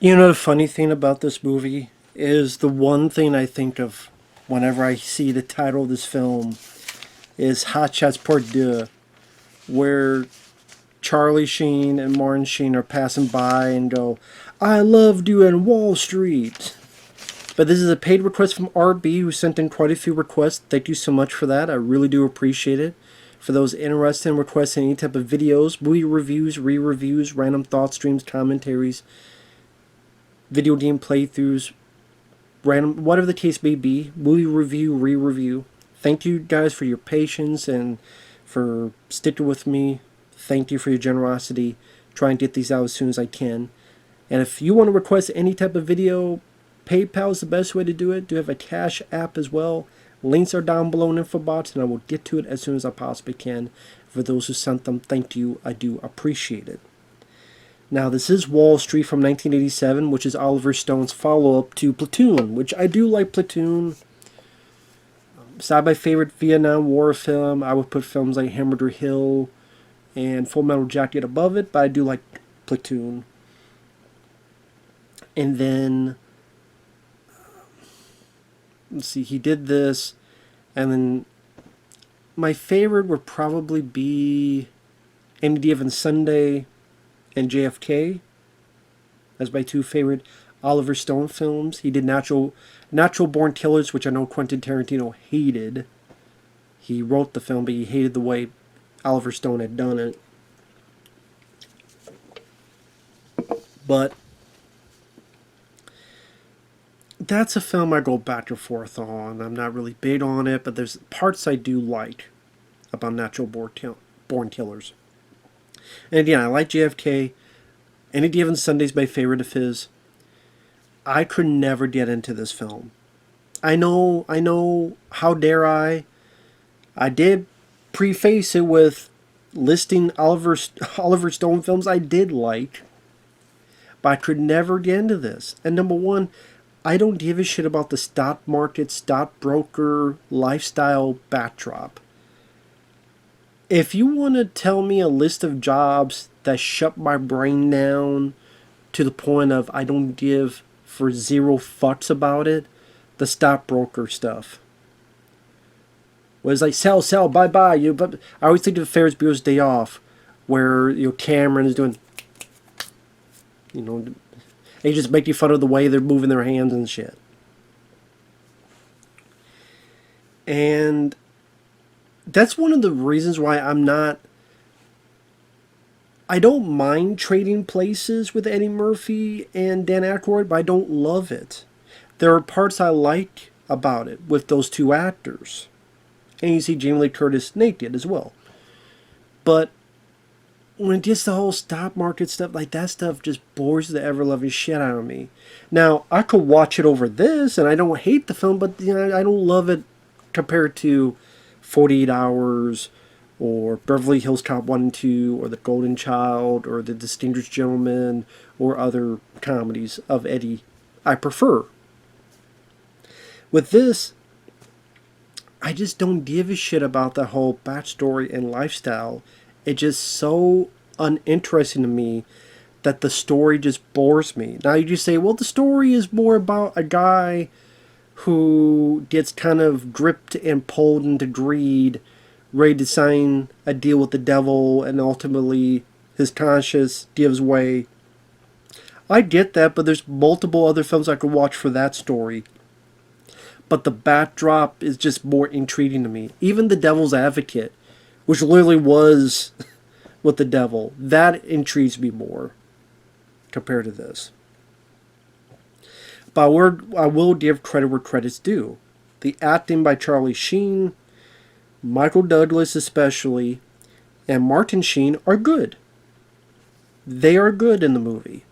You know, the funny thing about this movie is the one thing I think of whenever I see the title of this film is Hot Shots Part 2, where Charlie Sheen and Martin Sheen are passing by and go, I loved you in Wall Street. But this is a paid request from RB, who sent in quite a few requests. Thank you so much for that. I really do appreciate it. For those interested in requesting any type of videos, movie reviews, re-reviews, random thought streams, commentaries, video game playthroughs, random, whatever the case may be, movie review, re-review. Thank you guys for your patience and for sticking with me. Thank you for your generosity. Try and get these out as soon as I can. And if you want to request any type of video, PayPal is the best way to do it. Do have a Cash App as well. Links are down below in info box, and I will get to it as soon as I possibly can. For those who sent them, thank you. I do appreciate it. Now, this is Wall Street from 1987, which is Oliver Stone's follow-up to Platoon, which I do like Platoon. It's not my favorite Vietnam War film. I would put films like Hammered or Hill and Full Metal Jacket above it, but I do like Platoon. And then, let's see, he did this, and then my favorite would probably be Any Given Sunday and JFK as my two favorite Oliver Stone films. He did Natural Born Killers, which I know Quentin Tarantino hated. He wrote the film, but he hated the way Oliver Stone had done it. But that's a film I go back and forth on. I'm not really big on it, but there's parts I do like about Natural Born Killers. And again, I like JFK. Any Given Sunday's my favorite of his. I could never get into this film. I know, how dare I? I did preface it with listing Oliver Stone films I did like, but I could never get into this. And number one, I don't give a shit about the stock market, stockbroker lifestyle backdrop. If you want to tell me a list of jobs that shut my brain down to the point of I don't give for zero fucks about it, the stockbroker stuff. Was like sell, buy. But I always think of Ferris Bueller's Day Off, where Cameron is doing, they just make you fun of the way they're moving their hands and shit. And that's one of the reasons why I don't mind trading places with Eddie Murphy and Dan Aykroyd, but I don't love it. There are parts I like about it with those two actors. And you see Jamie Lee Curtis naked as well. But when it gets the whole stock market stuff, like that stuff just bores the ever-loving shit out of me. Now, I could watch it over this, and I don't hate the film, but I don't love it compared to 48 Hours, or Beverly Hills Cop 1 and 2, or The Golden Child, or The Distinguished Gentleman, or other comedies of Eddie I prefer. With this, I just don't give a shit about the whole backstory and lifestyle. It's just so uninteresting to me that the story just bores me. Now you just say, well, the story is more about a guy who gets kind of gripped and pulled into greed, ready to sign a deal with the devil, and ultimately his conscience gives way. I get that, but there's multiple other films I could watch for that story. But the backdrop is just more intriguing to me. Even The Devil's Advocate, which literally was with the devil, that intrigues me more compared to this. But I will give credit where credit's due. The acting by Charlie Sheen, Michael Douglas especially, and Martin Sheen are good. They are good in the movie.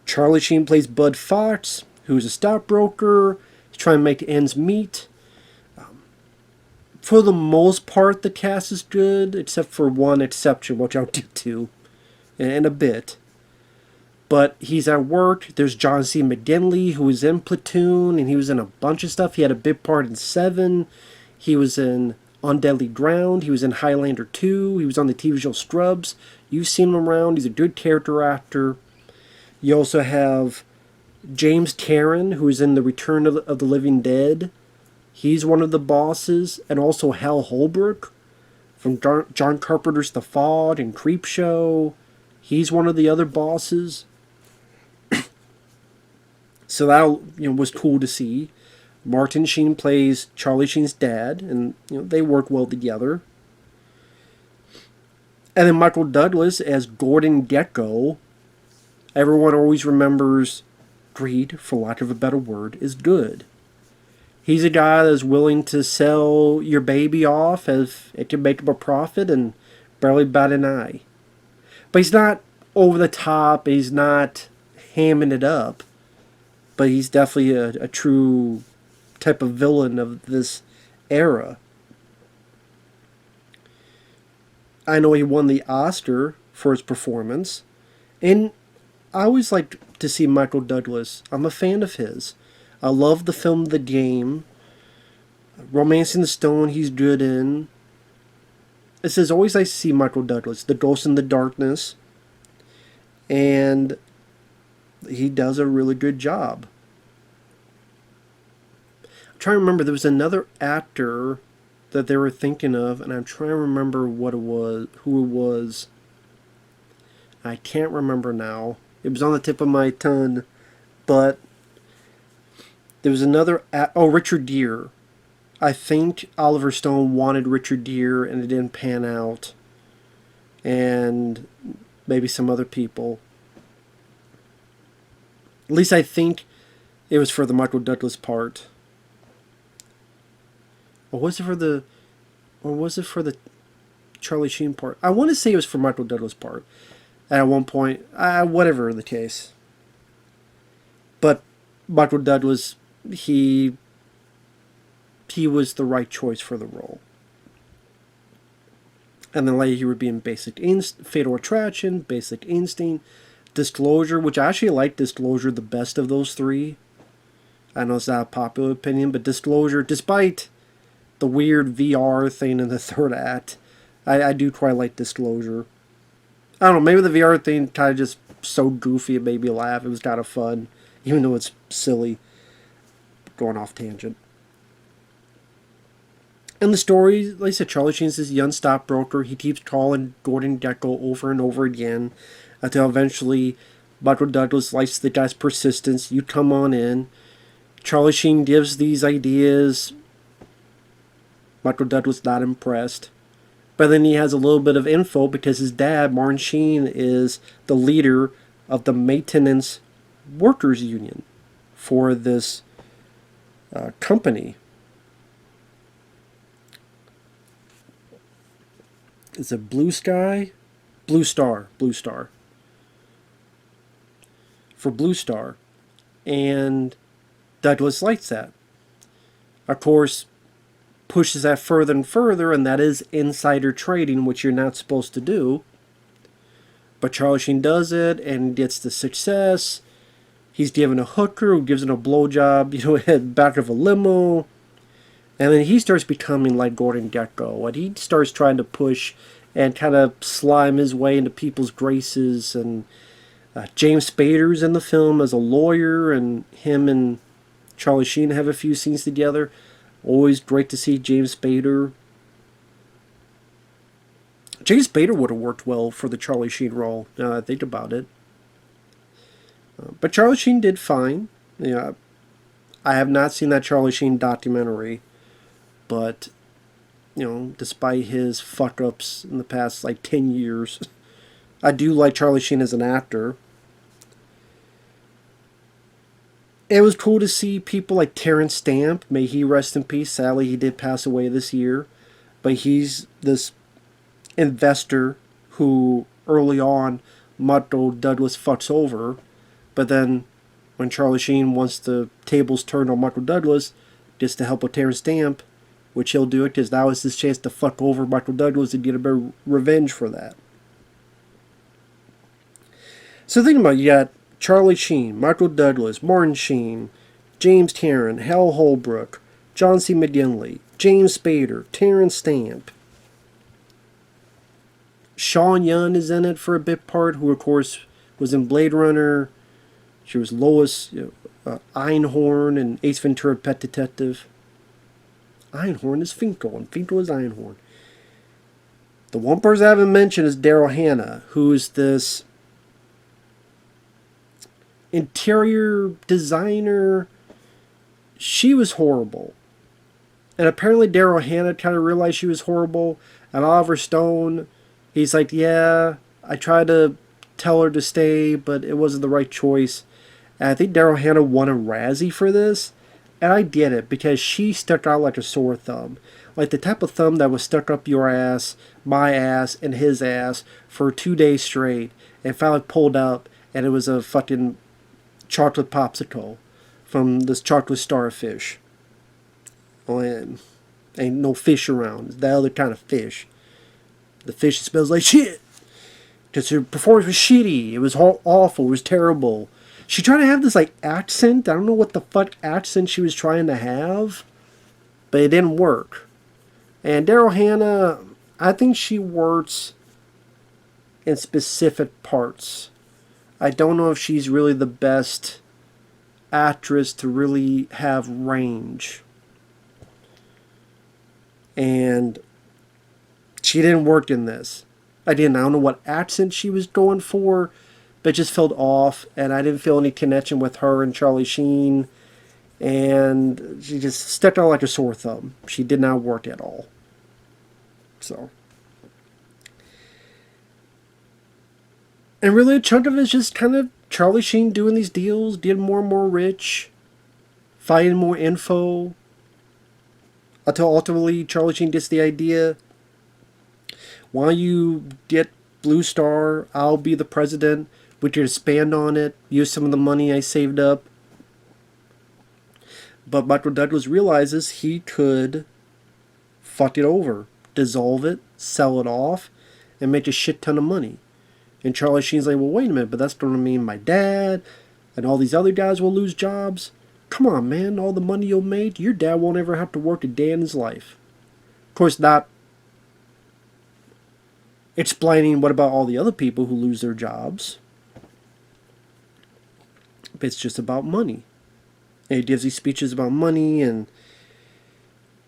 Charlie Sheen plays Bud Fox, who's a stockbroker. He's trying to make ends meet. For the most part, the cast is good, except for one exception, which I'll get to in a bit. But he's at work. There's John C. McGinley, who was in Platoon, and he was in a bunch of stuff. He had a big part in Seven. He was in On Deadly Ground. He was in Highlander 2. He was on the TV show Scrubs. You've seen him around. He's a good character actor. You also have James Karen, who is in The Return of the Living Dead. He's one of the bosses. And also Hal Holbrook from John Carpenter's The Fog and Creepshow. He's one of the other bosses. So that was cool to see. Martin Sheen plays Charlie Sheen's dad, and they work well together. And then Michael Douglas as Gordon Gekko. Everyone always remembers greed, for lack of a better word, is good. He's a guy that's willing to sell your baby off if it can make him a profit and barely bat an eye. But he's not over the top. He's not hamming it up. But he's definitely a true type of villain of this era. I know he won the Oscar for his performance. And I always like to see Michael Douglas. I'm a fan of his. I love the film The Game. Romancing the Stone he's good in. It says always nice to see Michael Douglas. The Ghost in the Darkness. And he does a really good job. I'm trying to remember, there was another actor that they were thinking of, and I'm trying to remember what it was, who it was. I can't remember now. It was on the tip of my tongue, but there was another. Richard Gere. I think Oliver Stone wanted Richard Gere, and it didn't pan out. And maybe some other people. At least I think it was for the Michael Douglas part. Or was it for the Charlie Sheen part? I want to say it was for Michael Douglas part. At one point, whatever the case. But Michael Douglas, he was the right choice for the role. And then later he would be in Fatal Attraction, Basic Instinct, Disclosure, which I actually like Disclosure the best of those three. I know it's not a popular opinion, but Disclosure, despite the weird VR thing in the third act, I do quite like Disclosure. I don't know, maybe the VR thing kind of just so goofy it made me laugh. It was kind of fun, even though it's silly. Going off tangent. And the story, like I said, Charlie Sheen's this young stockbroker. He keeps calling Gordon Gekko over and over again until eventually Michael Douglas likes the guy's persistence. You come on in. Charlie Sheen gives these ideas. Michael Douglas not impressed. But then he has a little bit of info because his dad, Martin Sheen, is the leader of the maintenance workers union for this company. Is it Blue Sky? Blue Star. For Blue Star. And Douglas likes that. Of course, pushes that further and further, and that is insider trading, which you're not supposed to do. But Charlie Sheen does it and gets the success. He's given a hooker who gives him a blowjob, at back of a limo. And then he starts becoming like Gordon Gekko, and he starts trying to push and kind of slime his way into people's graces. And James Spader's in the film as a lawyer, and him and Charlie Sheen have a few scenes together. Always great to see James Spader. James Spader would have worked well for the Charlie Sheen role, now that I think about it. But Charlie Sheen did fine. I have not seen that Charlie Sheen documentary, but despite his fuck-ups in the past 10 years, I do like Charlie Sheen as an actor. It was cool to see people like Terrence Stamp. May he rest in peace. Sadly, he did pass away this year. But he's this investor who early on Michael Douglas fucks over. But then when Charlie Sheen wants the tables turned on Michael Douglas, just to help with Terrence Stamp, which he'll do it because that was his chance to fuck over Michael Douglas and get a bit of revenge for that. So think about it. You got Charlie Sheen, Michael Douglas, Martin Sheen, James Karen, Hal Holbrook, John C. McGinley, James Spader, Terrence Stamp. Sean Young is in it for a bit part, who of course was in Blade Runner, She was Lois Einhorn in Ace Ventura: Pet Detective. Einhorn is Finkel, and Finkel is Einhorn. The one person I haven't mentioned is Daryl Hannah, who's this interior designer. She was horrible. And apparently Daryl Hannah kind of realized she was horrible. And Oliver Stone, he's like, yeah, I tried to tell her to stay, but it wasn't the right choice. And I think Daryl Hannah won a Razzie for this. And I get it, because she stuck out like a sore thumb. Like the type of thumb that was stuck up your ass, my ass, and his ass for 2 days straight. And finally pulled up, and it was a fucking chocolate popsicle from this chocolate starfish. And ain't no fish around. It's the other kind of fish. The fish that smells like shit. Because her performance was shitty. It was awful. It was terrible. She tried to have this like accent. I don't know what the fuck accent she was trying to have. But it didn't work. And Daryl Hannah, I think she works in specific parts. I don't know if she's really the best actress to really have range. And she didn't work in this. I don't know what accent she was going for, but it just felt off, and I didn't feel any connection with her and Charlie Sheen, and she just stuck out like a sore thumb. She did not work at all. So. And really a chunk of it is just kind of Charlie Sheen doing these deals, getting more and more rich, finding more info, until ultimately Charlie Sheen gets the idea, why don't you get Blue Star, I'll be the president, we can expand on it, use some of the money I saved up. But Michael Douglas realizes he could fuck it over, dissolve it, sell it off, and make a shit ton of money. And Charlie Sheen's like, well, wait a minute, but that's going to mean my dad and all these other guys will lose jobs. Come on, man, all the money you'll make, your dad won't ever have to work a day in his life. Of course, not explaining what about all the other people who lose their jobs. But it's just about money. And he gives these speeches about money, and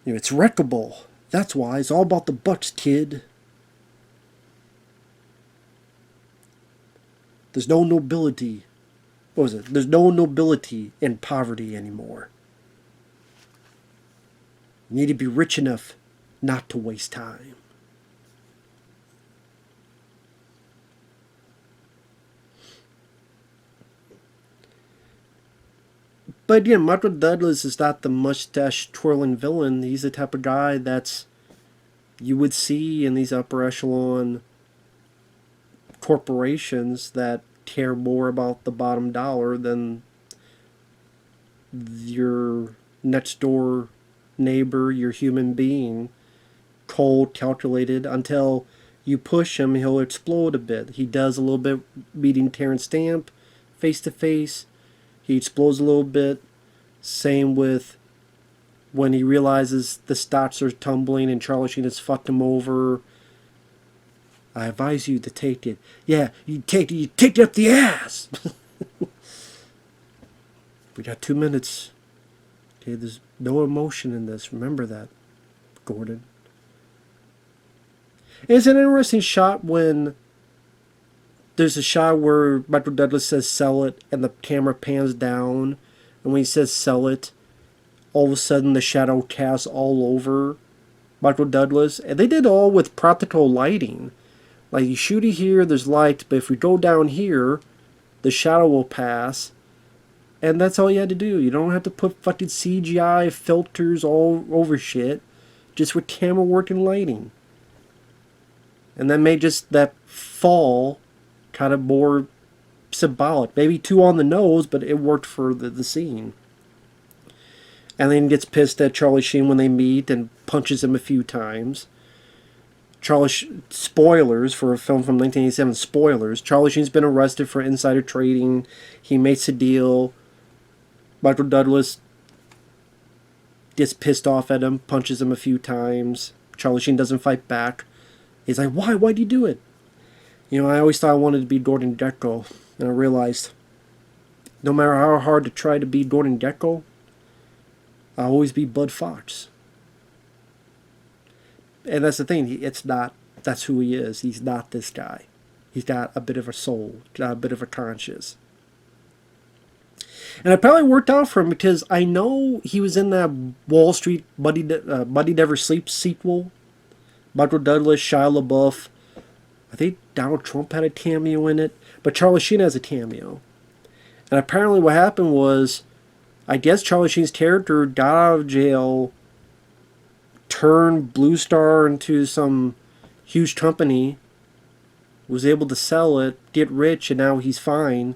it's wreckable. That's why it's all about the bucks, kid. There's no nobility. What was it? There's no nobility in poverty anymore. You need to be rich enough not to waste time. But again, Michael Douglas is not the mustache twirling villain. He's the type of guy that's you would see in these upper echelon corporations that care more about the bottom dollar than your next door neighbor, your human being. Cold, calculated, until you push him, he'll explode a bit. He does a little bit meeting Terrence Stamp face to face. He explodes a little bit. Same with when he realizes the stocks are tumbling and Charlie Sheen has fucked him over. I advise you to take it. Yeah, you take it up the ass. We got 2 minutes. Okay, there's no emotion in this. Remember that, Gordon. And it's an interesting shot when there's a shot where Michael Douglas says sell it and the camera pans down, and when he says sell it, all of a sudden the shadow casts all over Michael Douglas, and they did all with practical lighting. Like, you shoot it here, there's light, but if we go down here, the shadow will pass, and that's all you had to do. You don't have to put fucking CGI filters all over shit, just with camera work and lighting. And that made just that fall kind of more symbolic. Maybe too on the nose, but it worked for the scene. And then gets pissed at Charlie Sheen when they meet and punches him a few times. Spoilers for a film from 1987. Spoilers. Charlie Sheen's been arrested for insider trading. He makes a deal. Michael Douglas gets pissed off at him, punches him a few times. Charlie Sheen doesn't fight back. He's like, why? Why'd you do it? I always thought I wanted to be Gordon Gekko. And I realized No matter how hard to try to be Gordon Gekko, I'll always be Bud Fox. And that's the thing. It's not. That's who he is. He's not this guy. He's got a bit of a soul, got a bit of a conscience. And it probably worked out for him because I know he was in that Wall Street Buddy Never Sleeps sequel. Michael Douglas, Shia LaBeouf. I think Donald Trump had a cameo in it. But Charlie Sheen has a cameo. And apparently what happened was, I guess Charlie Sheen's character got out of jail, turned Blue Star into some huge company, was able to sell it, get rich, and now he's fine.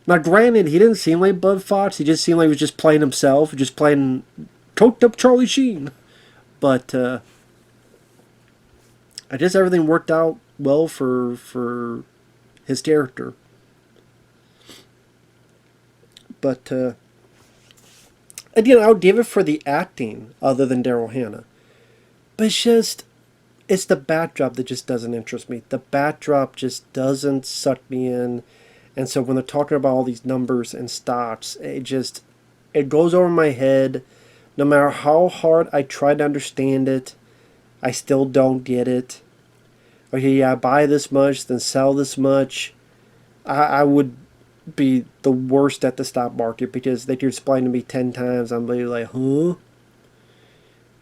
Now, granted, he didn't seem like Bud Fox. He just seemed like he was just playing himself, just playing coked up Charlie Sheen. But I guess everything worked out well for his character. But again, I would give it for the acting, other than Daryl Hannah. But it's the backdrop that just doesn't interest me. The backdrop just doesn't suck me in. And so when they're talking about all these numbers and stocks, it goes over my head. No matter how hard I try to understand it, I still don't get it. Okay, yeah, buy this much, then sell this much. I would be the worst at the stock market because they could explain to me 10 times. I'm really like, huh?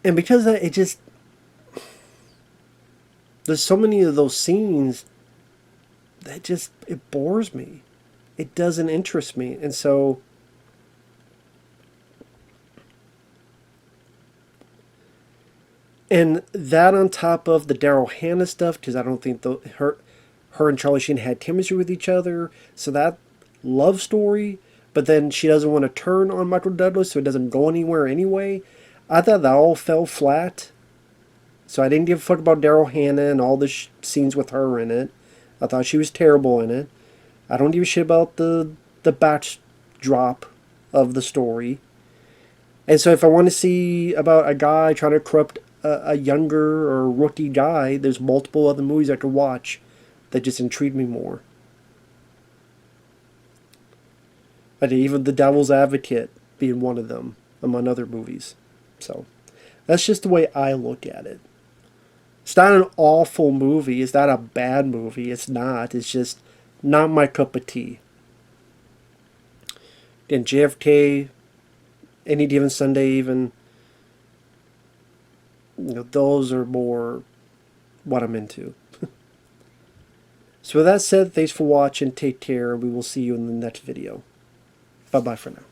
And because of that, there's so many of those scenes that it bores me. It doesn't interest me. And so and that on top of the Daryl Hannah stuff, because I don't think her and Charlie Sheen had chemistry with each other. So that love story, but then she doesn't want to turn on Michael Douglas, so it doesn't go anywhere anyway. I thought that all fell flat. So I didn't give a fuck about Daryl Hannah and all the scenes with her in it. I thought she was terrible in it. I don't give a shit about the backdrop of the story. And so if I want to see about a guy trying to corrupt a younger or rookie guy, there's multiple other movies I could watch that just intrigue me more. And even The Devil's Advocate being one of them, among other movies. So that's just the way I look at it. It's not an awful movie. It's not a bad movie. It's not. It's just not my cup of tea. And JFK, Any Given Sunday even, those are more what I'm into. So with that said, thanks for watching. Take care. We will see you in the next video. Bye-bye for now.